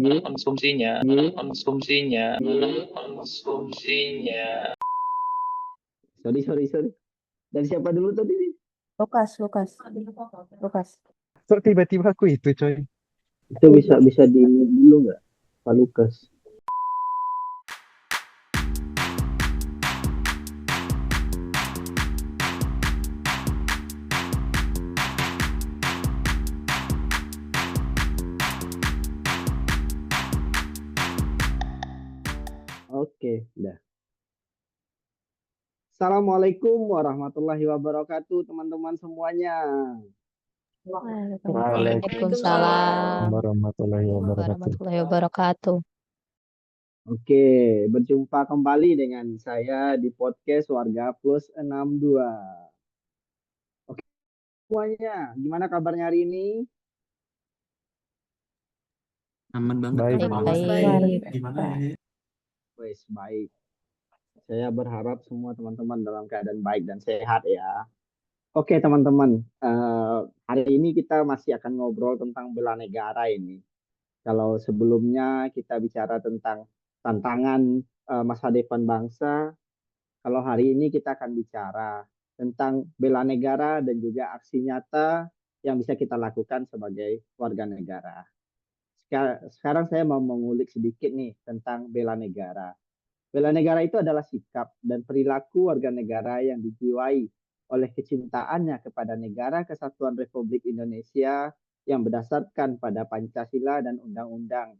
konsumsinya konsumsinya konsumsinya. Sorry. Dan siapa dulu tadi nih? Lukas. Kok tiba-tiba aku itu coy. Itu bisa di dulu nggak, Pak Lukas? Oke, udah. Assalamualaikum warahmatullahi wabarakatuh, teman-teman semuanya. Waalaikumsalam Warahmatullahi wabarakatuh. warahmatullahi wabarakatuh. Oke, berjumpa kembali dengan saya di podcast Warga Plus 62. Oke, semuanya, gimana kabarnya hari ini? Aman banget. Baik. Kak. Mas, Baik. gimana ya? Wes, baik. Saya berharap semua teman-teman dalam keadaan baik dan sehat ya. Oke, teman-teman, hari ini kita masih akan ngobrol tentang bela negara ini. Kalau sebelumnya kita bicara tentang tantangan masa depan bangsa, kalau hari ini kita akan bicara tentang bela negara dan juga aksi nyata yang bisa kita lakukan sebagai warga negara. Sekarang saya mau mengulik sedikit nih tentang bela negara. Bela negara itu adalah sikap dan perilaku warga negara yang dijiwai oleh kecintaannya kepada negara Kesatuan Republik Indonesia yang berdasarkan pada Pancasila dan undang-undang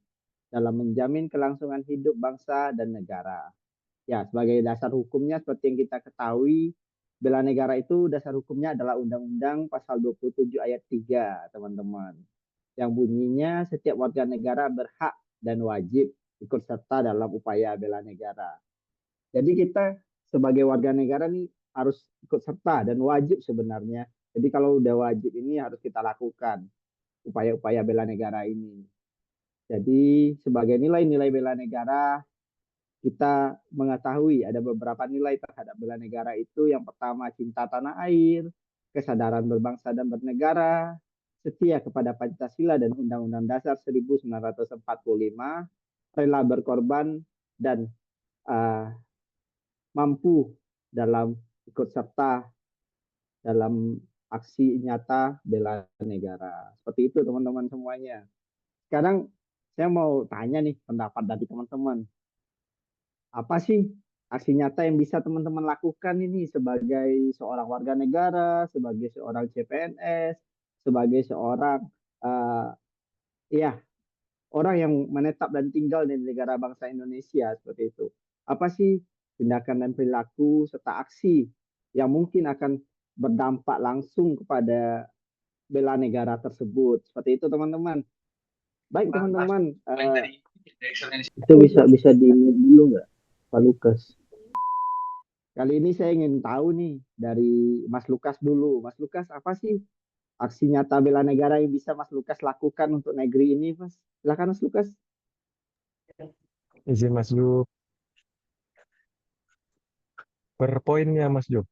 dalam menjamin kelangsungan hidup bangsa dan negara. Ya, sebagai dasar hukumnya seperti yang kita ketahui, bela negara itu dasar hukumnya adalah Undang-Undang Pasal 27 ayat 3, teman-teman. Yang bunyinya setiap warga negara berhak dan wajib ikut serta dalam upaya bela negara. Jadi kita sebagai warga negara nih harus ikut serta dan wajib sebenarnya. Jadi kalau udah wajib ini harus kita lakukan upaya-upaya bela negara ini. Jadi sebagai nilai-nilai bela negara, kita mengetahui ada beberapa nilai terhadap bela negara itu. Yang pertama, cinta tanah air, kesadaran berbangsa dan bernegara, setia kepada Pancasila dan Undang-Undang Dasar 1945, rela berkorban, dan uh, mampu dalam ikut serta dalam aksi nyata bela negara. Seperti itu teman-teman semuanya. Sekarang saya mau tanya nih pendapat dari teman-teman. Apa sih aksi nyata yang bisa teman-teman lakukan ini sebagai seorang warga negara, sebagai seorang CPNS, sebagai seorang uh, ya orang yang menetap dan tinggal di negara bangsa Indonesia seperti itu. Apa sih tindakan dan perilaku serta aksi yang mungkin akan berdampak langsung kepada bela negara tersebut? Seperti itu teman-teman. Baik teman-teman, itu bisa di dulu nggak, Pak Lukas? Kali ini saya ingin tahu nih dari Mas Lukas dulu. Mas Lukas, apa sih aksi nyata bela negara yang bisa Mas Lukas lakukan untuk negeri ini, Mas? Silakan Mas Lukas. Izin Mas Jo. Per poinnya Mas Jo.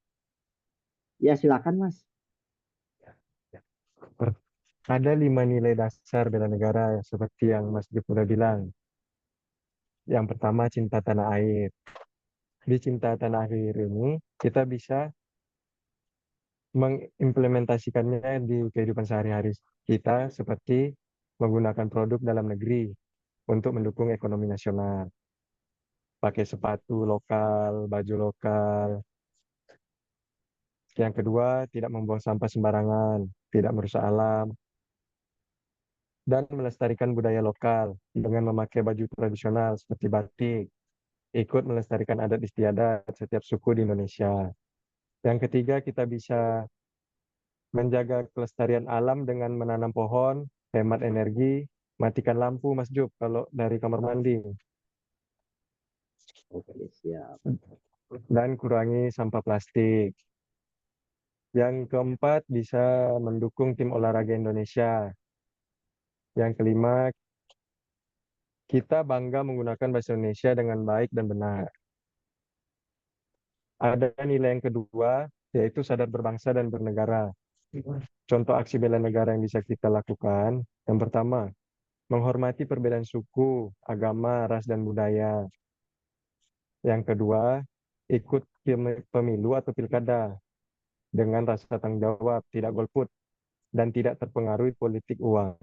Ya, silakan Mas. Ada 5 nilai dasar bela negara seperti yang Mas Jo sudah bilang. Yang pertama cinta tanah air. Di cinta tanah air ini kita bisa mengimplementasikannya di kehidupan sehari-hari kita seperti menggunakan produk dalam negeri untuk mendukung ekonomi nasional. Pakai sepatu lokal, baju lokal. Yang kedua, tidak membuang sampah sembarangan, tidak merusak alam, dan melestarikan budaya lokal dengan memakai baju tradisional seperti batik, ikut melestarikan adat istiadat setiap suku di Indonesia. Yang ketiga, kita bisa menjaga kelestarian alam dengan menanam pohon, hemat energi, matikan lampu, Mas Jub, kalau dari kamar mandi, Oke, siap. dan kurangi sampah plastik. Yang keempat, bisa mendukung tim olahraga Indonesia. Yang kelima, kita bangga menggunakan bahasa Indonesia dengan baik dan benar. Ada nilai yang kedua, yaitu sadar berbangsa dan bernegara. Contoh aksi bela negara yang bisa kita lakukan. Yang pertama, menghormati perbedaan suku, agama, ras, dan budaya. Yang kedua, ikut pemilu atau pilkada dengan rasa tanggung jawab, tidak golput, dan tidak terpengaruhi politik uang.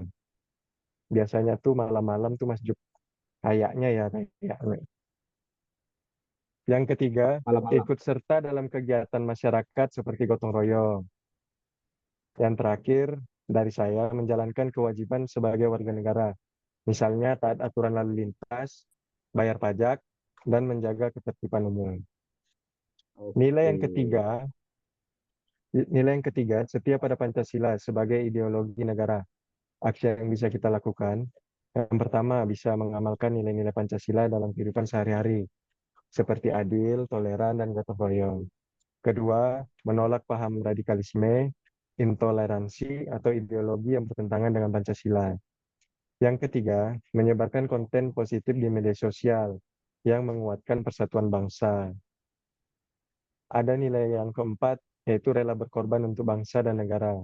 Biasanya tuh malam-malam tuh Mas Juk, kayaknya ya, kayaknya. Yang ketiga, Malam-malam. ikut serta dalam kegiatan masyarakat seperti gotong royong. Yang terakhir, dari saya menjalankan kewajiban sebagai warga negara. Misalnya taat aturan lalu lintas, bayar pajak, dan menjaga ketertiban umum. Nilai yang Oke. ketiga, nilai yang ketiga, setia pada Pancasila sebagai ideologi negara. Aksi yang bisa kita lakukan, yang pertama bisa mengamalkan nilai-nilai Pancasila dalam kehidupan sehari-hari, seperti adil, toleran, dan gotong royong. Kedua, menolak paham radikalisme, intoleransi, atau ideologi yang bertentangan dengan Pancasila. Yang ketiga, menyebarkan konten positif di media sosial yang menguatkan persatuan bangsa. Ada nilai yang keempat, yaitu rela berkorban untuk bangsa dan negara.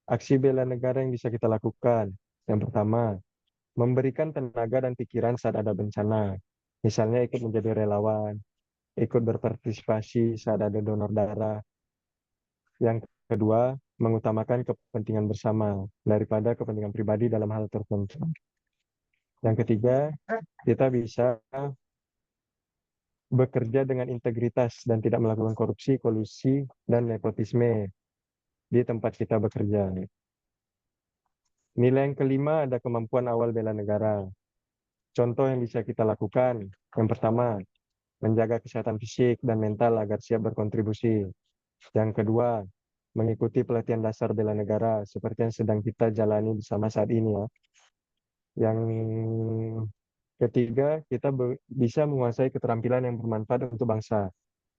Aksi bela negara yang bisa kita lakukan. Yang pertama, memberikan tenaga dan pikiran saat ada bencana. Misalnya ikut menjadi relawan, ikut berpartisipasi saat ada donor darah. Yang kedua, mengutamakan kepentingan bersama daripada kepentingan pribadi dalam hal tertentu. Yang ketiga, kita bisa bekerja dengan integritas dan tidak melakukan korupsi, kolusi, dan nepotisme di tempat kita bekerja. Nilai yang kelima ada kemampuan awal bela negara. Contoh yang bisa kita lakukan, yang pertama, menjaga kesehatan fisik dan mental agar siap berkontribusi. Yang kedua, mengikuti pelatihan dasar bela negara seperti yang sedang kita jalani bersama saat ini ya. Yang ketiga, kita bisa menguasai keterampilan yang bermanfaat untuk bangsa.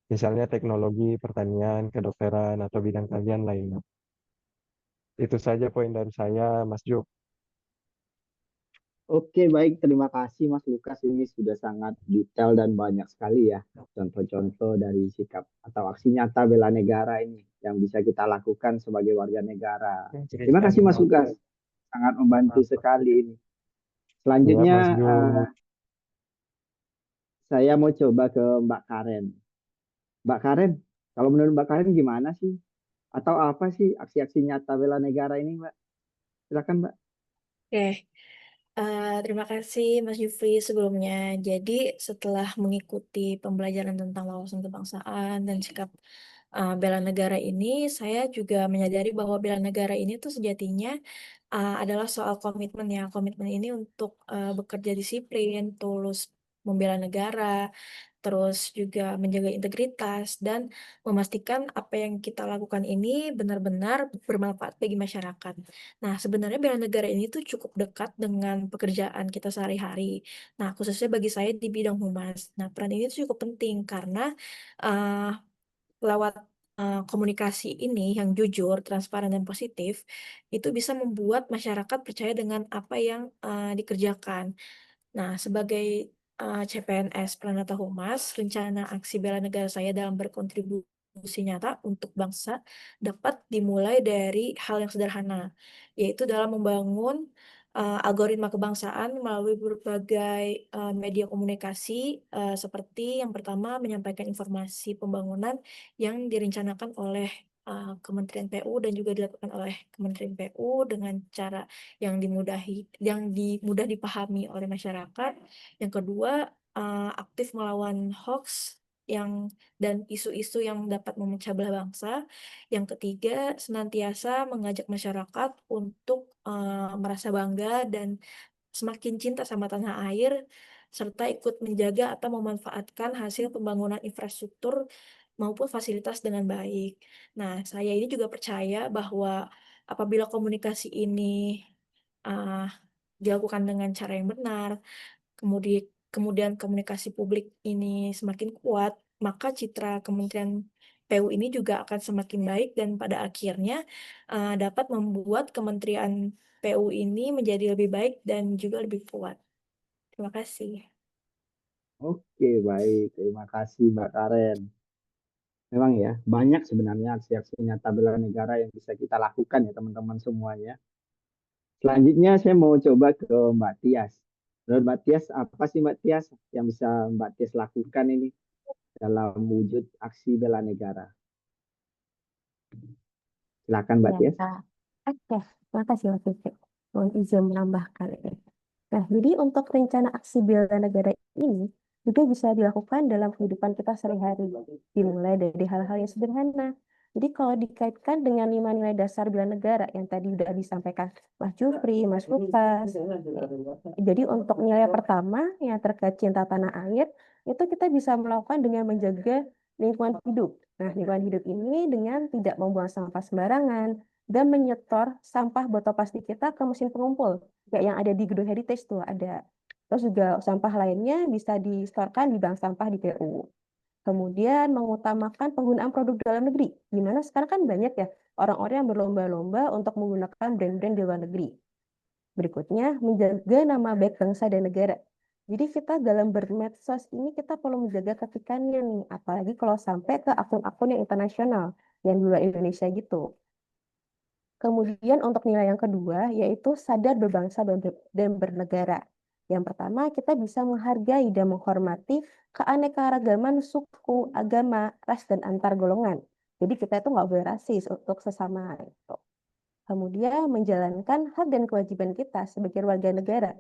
Misalnya teknologi, pertanian, kedokteran, atau bidang kajian lainnya. Itu saja poin dari saya, Mas Juk. Oke, baik. Terima kasih Mas Lukas. Ini sudah sangat detail dan banyak sekali ya contoh-contoh dari sikap atau aksi nyata bela negara ini yang bisa kita lakukan sebagai warga negara. Terima kasih Mas Lukas. Sangat membantu sekali ini. Ya, Selanjutnya Mas Juk. saya mau coba ke Mbak Karen. Mbak Karen, kalau menurut Mbak Karen gimana sih? Atau apa sih aksi-aksi nyata bela negara ini, Mbak? Silakan, Mbak. Oke, terima kasih Mas Jufri sebelumnya. Jadi setelah mengikuti pembelajaran tentang wawasan kebangsaan dan sikap bela negara ini, saya juga menyadari bahwa bela negara ini tuh sejatinya adalah soal komitmen ya. Komitmen ini untuk bekerja disiplin, tulus membela negara, terus juga menjaga integritas dan memastikan apa yang kita lakukan ini benar-benar bermanfaat bagi masyarakat. Nah, sebenarnya bela negara ini tuh cukup dekat dengan pekerjaan kita sehari-hari. Nah, khususnya bagi saya di bidang humas. Nah, peran ini tuh cukup penting karena uh, lewat komunikasi ini yang jujur, transparan, dan positif, itu bisa membuat masyarakat percaya dengan apa yang dikerjakan. Nah, sebagai CPNS Pranata Humas, rencana aksi bela negara saya dalam berkontribusi nyata untuk bangsa dapat dimulai dari hal yang sederhana, yaitu dalam membangun algoritma kebangsaan melalui berbagai media komunikasi, seperti yang pertama menyampaikan informasi pembangunan yang direncanakan oleh Kementerian PU dan juga dilakukan oleh Kementerian PU dengan cara yang mudah dipahami oleh masyarakat. Yang kedua, aktif melawan hoax dan isu-isu yang dapat memecah belah bangsa. Yang ketiga, senantiasa mengajak masyarakat untuk merasa bangga dan semakin cinta sama tanah air, serta ikut menjaga atau memanfaatkan hasil pembangunan infrastruktur maupun fasilitas dengan baik. Nah, saya ini juga percaya bahwa apabila komunikasi ini uh, dilakukan dengan cara yang benar, kemudian komunikasi publik ini semakin kuat, maka citra Kementerian PU ini juga akan semakin baik dan pada akhirnya dapat membuat Kementerian PU ini menjadi lebih baik dan juga lebih kuat. Terima kasih. Oke, baik. Terima kasih, Mbak Karen. Memang ya, banyak sebenarnya aksi-aksi nyata bela negara yang bisa kita lakukan ya, teman-teman semuanya. Selanjutnya saya mau coba ke Mbak Tias. Menurut Mbak Tias, apa sih Mbak Tias yang bisa Mbak Tias lakukan ini dalam wujud aksi bela negara? Silakan Mbak Ya, Tias. oke. Makasih Mas Yufri. Mohon izin menambahkan ini. Nah, jadi untuk rencana aksi bela negara ini juga bisa dilakukan dalam kehidupan kita sehari-hari. Dimulai dari hal-hal yang sederhana. Jadi kalau dikaitkan dengan 5 nilai dasar bela negara yang tadi sudah disampaikan Mas Jufri, Mas Lukas. Jadi untuk nilai pertama yang terkait cinta tanah air, itu kita bisa melakukan dengan menjaga lingkungan hidup. Nah, lingkungan hidup ini dengan tidak membuang sampah sembarangan dan menyetor sampah botol plastik kita ke mesin pengumpul kayak yang ada di gedung Heritage tuh ada. Terus juga sampah lainnya bisa disetorkan di bank sampah di PU. Kemudian mengutamakan penggunaan produk dalam negeri. Di mana sekarang kan banyak ya orang-orang yang berlomba-lomba untuk menggunakan brand-brand di luar negeri. Berikutnya, menjaga nama baik bangsa dan negara. Jadi kita dalam bermedsos ini kita perlu menjaga ketikannya nih, apalagi kalau sampai ke akun-akun yang internasional, yang di luar Indonesia gitu. Kemudian untuk nilai yang kedua, yaitu sadar berbangsa dan bernegara. Yang pertama, kita bisa menghargai dan menghormati keanekaragaman suku, agama, ras, dan antar golongan. Jadi kita itu nggak boleh rasis untuk sesama. Gitu. Kemudian menjalankan hak dan kewajiban kita sebagai warga negara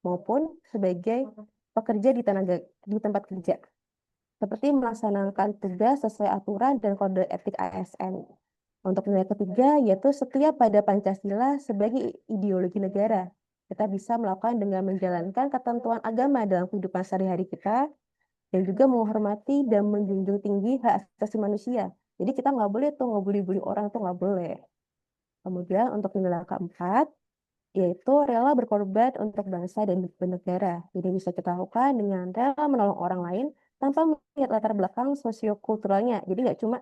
maupun sebagai pekerja di tempat kerja. Seperti melaksanakan tugas sesuai aturan dan kode etik ASN. Untuk nilai ketiga, yaitu setia pada Pancasila sebagai ideologi negara. Kita bisa melakukan dengan menjalankan ketentuan agama dalam kehidupan sehari-hari kita, dan juga menghormati dan menjunjung tinggi hak asasi manusia. Jadi kita nggak boleh tuh ngebully-bully orang tuh nggak boleh. Kemudian untuk nilai keempat, yaitu rela berkorban untuk bangsa dan bernegara. Ini bisa kita lakukan dengan rela menolong orang lain tanpa melihat latar belakang sosiokulturalnya. Jadi nggak cuma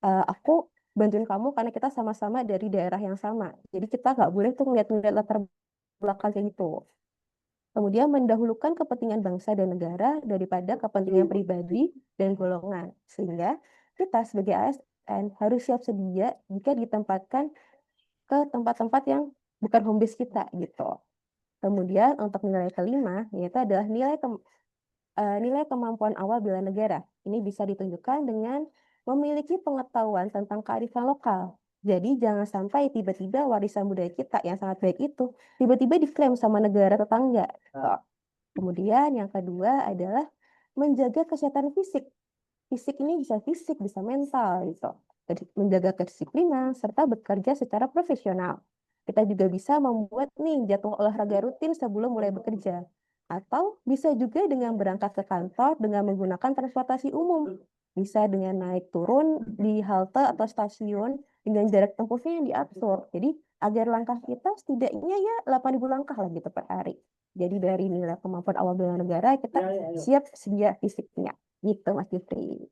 aku bantuin kamu karena kita sama-sama dari daerah yang sama. Jadi kita nggak boleh tuh ngeliat-ngeliat latar belakang kayak gitu. Kemudian mendahulukan kepentingan bangsa dan negara daripada kepentingan pribadi dan golongan. Sehingga kita sebagai ASN harus siap sedia jika ditempatkan ke tempat-tempat yang bukan home base kita gitu. Kemudian untuk nilai kelima yaitu adalah nilai kemampuan awal bela negara. Ini bisa ditunjukkan dengan memiliki pengetahuan tentang kearifan lokal. Jadi jangan sampai tiba-tiba warisan budaya kita yang sangat baik itu tiba-tiba diklaim sama negara tetangga. Gitu. Kemudian yang kedua adalah menjaga kesehatan fisik. Fisik ini bisa fisik, bisa mental gitu. Jadi menjaga kedisiplinan serta bekerja secara profesional. Kita juga bisa membuat nih jadwal olahraga rutin sebelum mulai bekerja. Atau bisa juga dengan berangkat ke kantor dengan menggunakan transportasi umum. Bisa dengan naik turun di halte atau stasiun dengan jarak tempuhnya yang diatur. Jadi agar langkah kita setidaknya ya 8.000 langkah lah gitu per hari. Jadi dari nilai kemampuan awal bela negara kita siap sedia fisiknya. Gitu Mas Jufri.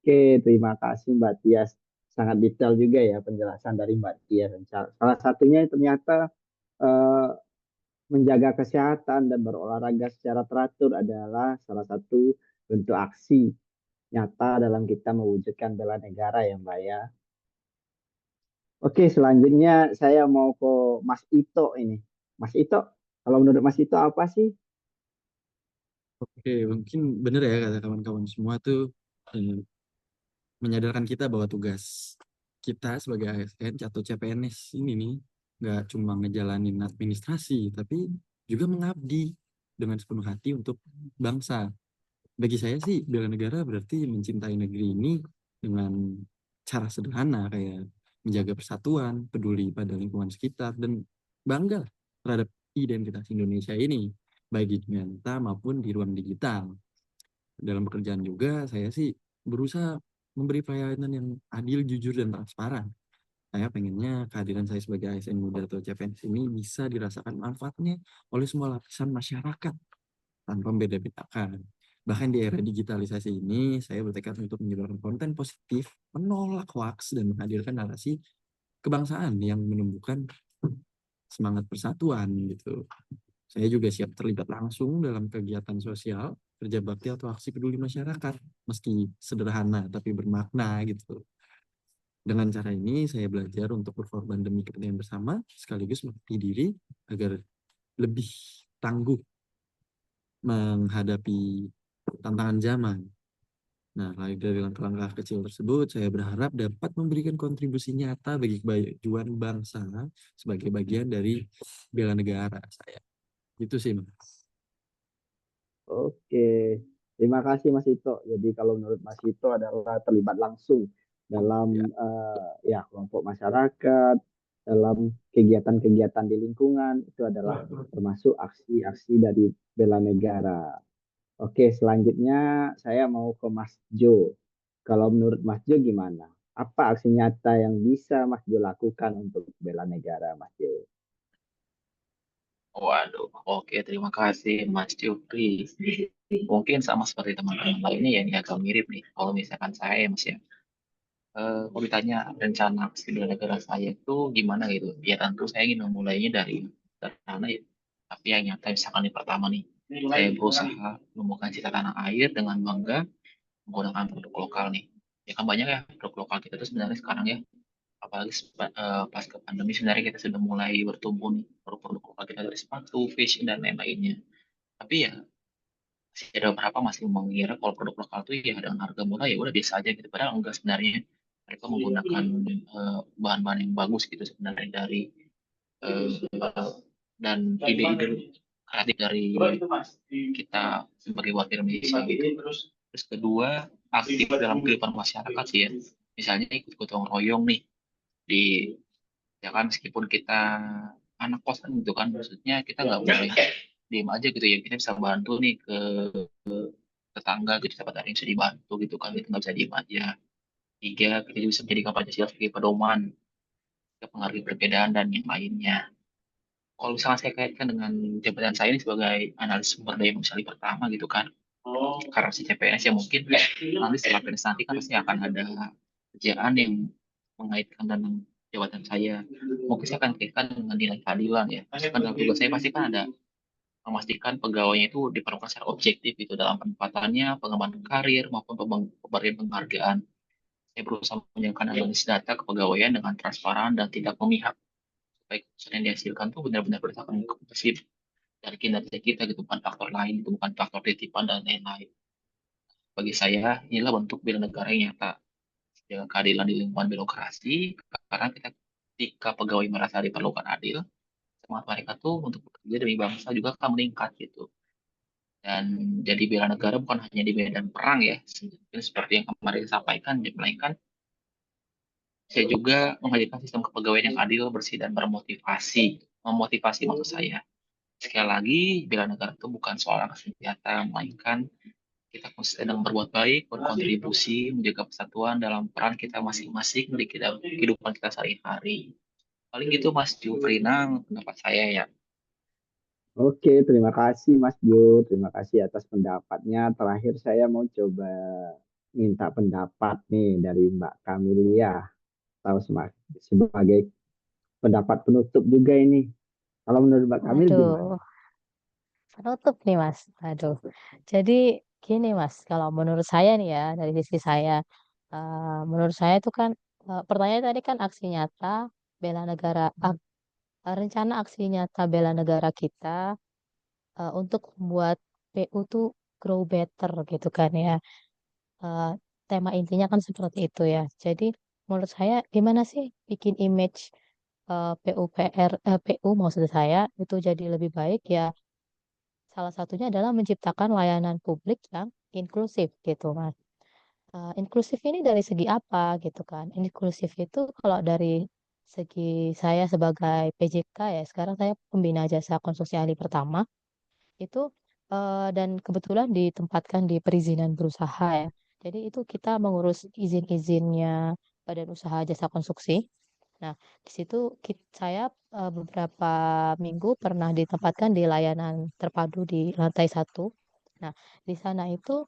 Oke, terima kasih Mbak Tias. Sangat detail juga ya penjelasan dari Mbak Tias. Salah satunya ternyata eh, menjaga kesehatan dan berolahraga secara teratur adalah salah satu bentuk aksi nyata dalam kita mewujudkan bela negara ya Mbak ya. Oke, selanjutnya saya mau ke Mas Ito ini. Mas Ito, kalau menurut Mas Ito apa sih? Oke, mungkin benar ya kata kawan-kawan semua tuh menyadarkan kita bahwa tugas kita sebagai ASN atau CPNS ini nih nggak cuma ngejalanin administrasi, tapi juga mengabdi dengan sepenuh hati untuk bangsa. Bagi saya sih, bela negara berarti mencintai negeri ini dengan cara sederhana kayak menjaga persatuan, peduli pada lingkungan sekitar, dan bangga terhadap identitas Indonesia ini, baik di dunia nyata maupun di ruang digital. Dalam pekerjaan juga, saya sih berusaha memberi pelayanan yang adil, jujur, dan transparan. Saya pengennya kehadiran saya sebagai ASN muda atau CPNS ini bisa dirasakan manfaatnya oleh semua lapisan masyarakat tanpa membeda-bedakan. Bahkan di era digitalisasi ini, saya bertekad untuk menyebarkan konten positif, menolak hoax, dan menghadirkan narasi kebangsaan yang menumbuhkan semangat persatuan gitu. Saya juga siap terlibat langsung dalam kegiatan sosial, kerja bakti atau aksi peduli masyarakat, meski sederhana tapi bermakna gitu. Dengan cara ini saya belajar untuk berkorban demi kepentingan bersama sekaligus melatih diri agar lebih tangguh menghadapi tantangan zaman. Nah, dari langkah-langkah kecil tersebut, saya berharap dapat memberikan kontribusi nyata bagi kemajuan bangsa sebagai bagian dari bela negara saya. Itu sih, Mas. Oke, terima kasih Mas Ito. Jadi kalau menurut Mas Ito adalah terlibat langsung Ya, dalam ya kelompok masyarakat, dalam kegiatan-kegiatan di lingkungan itu adalah termasuk aksi-aksi dari bela negara. Oke, selanjutnya saya mau ke Mas Jo. Kalau menurut Mas Jo gimana? Apa aksi nyata yang bisa Mas Jo lakukan untuk bela negara, Mas Jo? Waduh, oke, terima kasih Mas Jupri. Mungkin sama seperti teman-teman lainnya ya, ini agak mirip nih. Kalau misalkan saya ya Mas ya, kalau ditanya rencana aksi bela negara saya itu gimana gitu, ya tentu saya ingin memulainya dari sederhana ya. Tapi yang nyata misalkan yang pertama nih, saya berusaha membuka cita tanah air dengan bangga menggunakan produk lokal nih. Ya kan banyak ya produk lokal kita tuh sebenarnya sekarang ya, apalagi pasca pandemi sebenarnya kita sudah mulai bertumbuh nih produk-produk lokal kita dari sepatu, fashion dan lain-lainnya. Tapi ya masih ada beberapa masih mengira kalau produk lokal itu ya dengan harga murah ya udah biasa aja gitu. Padahal enggak sebenarnya mereka menggunakan bahan-bahan yang bagus gitu sebenarnya dari eh, dan ide-ide kreatif dari kita sebagai warga Indonesia gitu. Terus kedua, aktif dalam kehidupan masyarakat sih ya. Misalnya ikut gotong royong nih di ya kan meskipun kita anak kosan gitu kan maksudnya kita nggak boleh diem aja gitu ya kita bisa bantu nih ke tetangga gitu dapat ada yang bisa dibantu gitu kan kita nggak bisa diem aja. Tiga, kita juga bisa menjadikan Pancasila sebagai pedoman kita menghargai perbedaan dan yang lainnya. Kalau misalnya saya kaitkan dengan jabatan saya ini sebagai analis sumber daya manusia pertama gitu kan, karena si CPNS ya mungkin nanti setelah PNS nanti kan pasti akan ada kerjaan yang mengaitkan dengan jabatan saya. Mungkin saya akan kaitkan dengan nilai keadilan ya. Misalkan dalam tugas saya pasti kan ada memastikan pegawainya itu diperlakukan secara objektif itu dalam penempatannya, pengembangan karir maupun pemberian penghargaan. Saya berusaha menjalankan analisis data kepegawaian dengan transparan dan tidak memihak supaya keputusan yang dihasilkan tuh benar-benar berdasarkan kompetensi dari kinerja kita gitu, bukan faktor lain, itu bukan faktor titipan dan lain-lain. Bagi saya, inilah bentuk bela negara yang nyata, jaga keadilan di lingkungan birokrasi, karena kita ketika pegawai merasa diperlukan adil, semangat mereka tuh untuk bekerja demi bangsa juga akan meningkat gitu. Dan jadi bela negara bukan hanya di medan perang ya, seperti yang kemarin disampaikan, melainkan saya juga menghadirkan sistem kepegawaian yang adil, bersih, dan bermotivasi. Memotivasi maksud saya. Sekali lagi, bela negara itu bukan soal angkat senjata, melainkan kita konsisten dalam berbuat baik, berkontribusi, menjaga persatuan dalam peran kita masing-masing di kehidupan kita sehari-hari. Paling gitu Mas Jufrina, pendapat saya ya. Oke, terima kasih Mas Jo. Terima kasih atas pendapatnya. Terakhir saya mau coba minta pendapat nih dari Mbak Kamelia. Tahu sebagai pendapat penutup juga ini. Kalau menurut Mbak Kamil gimana? Aduh, penutup nih Mas. Aduh. Jadi gini Mas, kalau menurut saya nih ya, dari sisi saya, menurut saya itu kan, pertanyaan tadi kan aksi nyata bela negara, rencana aksi nyata bela negara kita, untuk membuat PU tuh grow better gitu kan ya. Eh, Tema intinya kan seperti itu ya. Jadi menurut saya gimana sih bikin image PU maksud saya itu jadi lebih baik ya. Salah satunya adalah menciptakan layanan publik yang inklusif gitu Mas. Inklusif ini dari segi apa gitu kan? Inklusif itu kalau dari segi saya sebagai PJK ya, sekarang saya pembina jasa konstruksi ahli pertama itu, dan kebetulan ditempatkan di perizinan berusaha ya. Jadi itu kita mengurus izin-izinnya Badan Usaha Jasa Konstruksi. Nah, di situ saya beberapa minggu pernah ditempatkan di layanan terpadu di lantai satu. Nah, di sana itu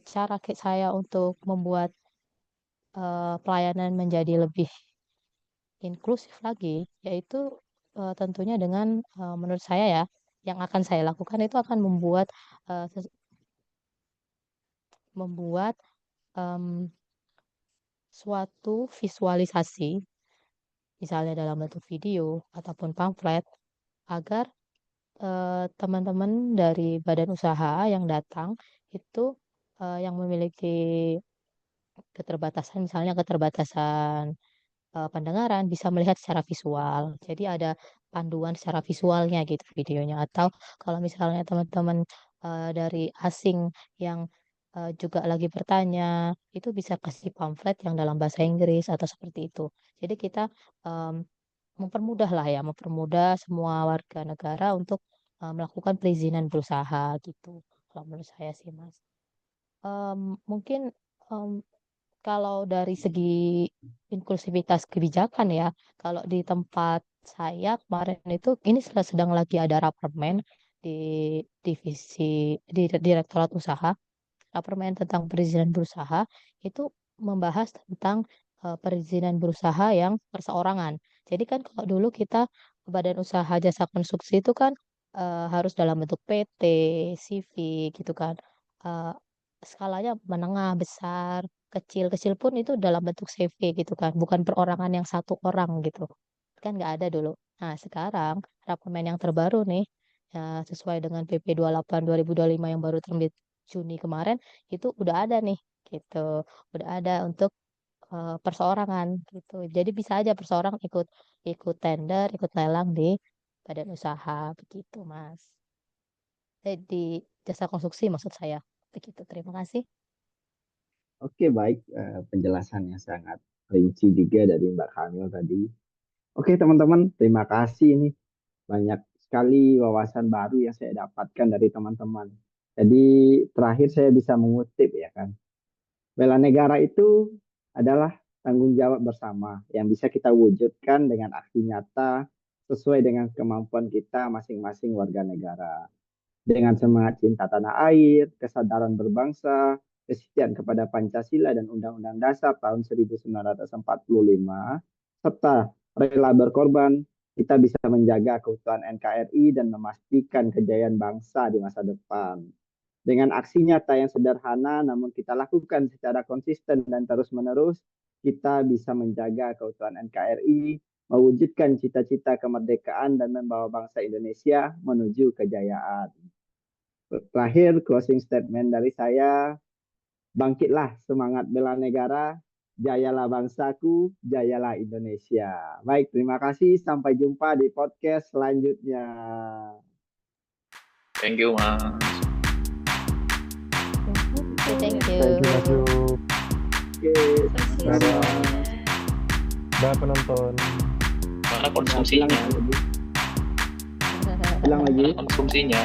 cara saya untuk membuat pelayanan menjadi lebih inklusif lagi, yaitu tentunya dengan menurut saya ya, yang akan saya lakukan itu akan membuat eh, ses- membuat em, suatu visualisasi, misalnya dalam bentuk video ataupun pamflet, agar teman-teman dari badan usaha yang datang itu yang memiliki keterbatasan, misalnya keterbatasan pendengaran, bisa melihat secara visual. Jadi ada panduan secara visualnya gitu videonya. Atau kalau misalnya teman-teman dari asing yang juga lagi bertanya, itu bisa kasih pamflet yang dalam bahasa Inggris atau seperti itu. Jadi kita em, mempermudah lah ya, mempermudah semua warga negara untuk melakukan perizinan berusaha gitu. Kalau menurut saya sih, Mas. Mungkin em, kalau dari segi inklusivitas kebijakan ya, kalau di tempat saya kemarin itu ini sedang lagi ada rapermen di divisi di Direktorat Usaha. Rapermen tentang perizinan berusaha itu membahas tentang perizinan berusaha yang perseorangan. Jadi kan kalau dulu kita badan usaha jasa konstruksi itu kan harus dalam bentuk PT, CV gitu kan. Eh, Skalanya menengah, besar, kecil, kecil pun itu dalam bentuk CV gitu kan, bukan perorangan yang satu orang gitu. Kan nggak ada dulu. Nah, sekarang rapermen yang terbaru nih, sesuai dengan PP 28 2025 yang baru terbit Juni kemarin, itu udah ada nih gitu. Udah ada untuk perseorangan gitu. Jadi bisa aja perseorang ikut ikut tender, ikut lelang di badan usaha begitu, Mas. Di jasa konstruksi maksud saya. Begitu. Terima kasih. Oke, baik. Penjelasannya sangat rinci juga dari Mbak Kamil tadi. Oke, teman-teman, terima kasih ini. Banyak sekali wawasan baru yang saya dapatkan dari teman-teman. Jadi terakhir saya bisa mengutip ya kan. Bela negara itu adalah tanggung jawab bersama yang bisa kita wujudkan dengan aksi nyata sesuai dengan kemampuan kita masing-masing warga negara. Dengan semangat cinta tanah air, kesadaran berbangsa, kesetiaan kepada Pancasila dan Undang-Undang Dasar tahun 1945, serta rela berkorban, kita bisa menjaga keutuhan NKRI dan memastikan kejayaan bangsa di masa depan. Dengan aksi nyata yang sederhana, namun kita lakukan secara konsisten dan terus-menerus, kita bisa menjaga keutuhan NKRI, mewujudkan cita-cita kemerdekaan dan membawa bangsa Indonesia menuju kejayaan. Terakhir, closing statement dari saya, bangkitlah semangat bela negara, jayalah bangsaku, jayalah Indonesia. Baik, terima kasih. Sampai jumpa di podcast selanjutnya. Thank you, Mas. Thank Thank you, you. Mas Yuf. Oke, Terima kasih Dadah. semuanya. Dah penonton. Mana bilang konsumsinya? lagi. Bilang lagi. Mana konsumsinya?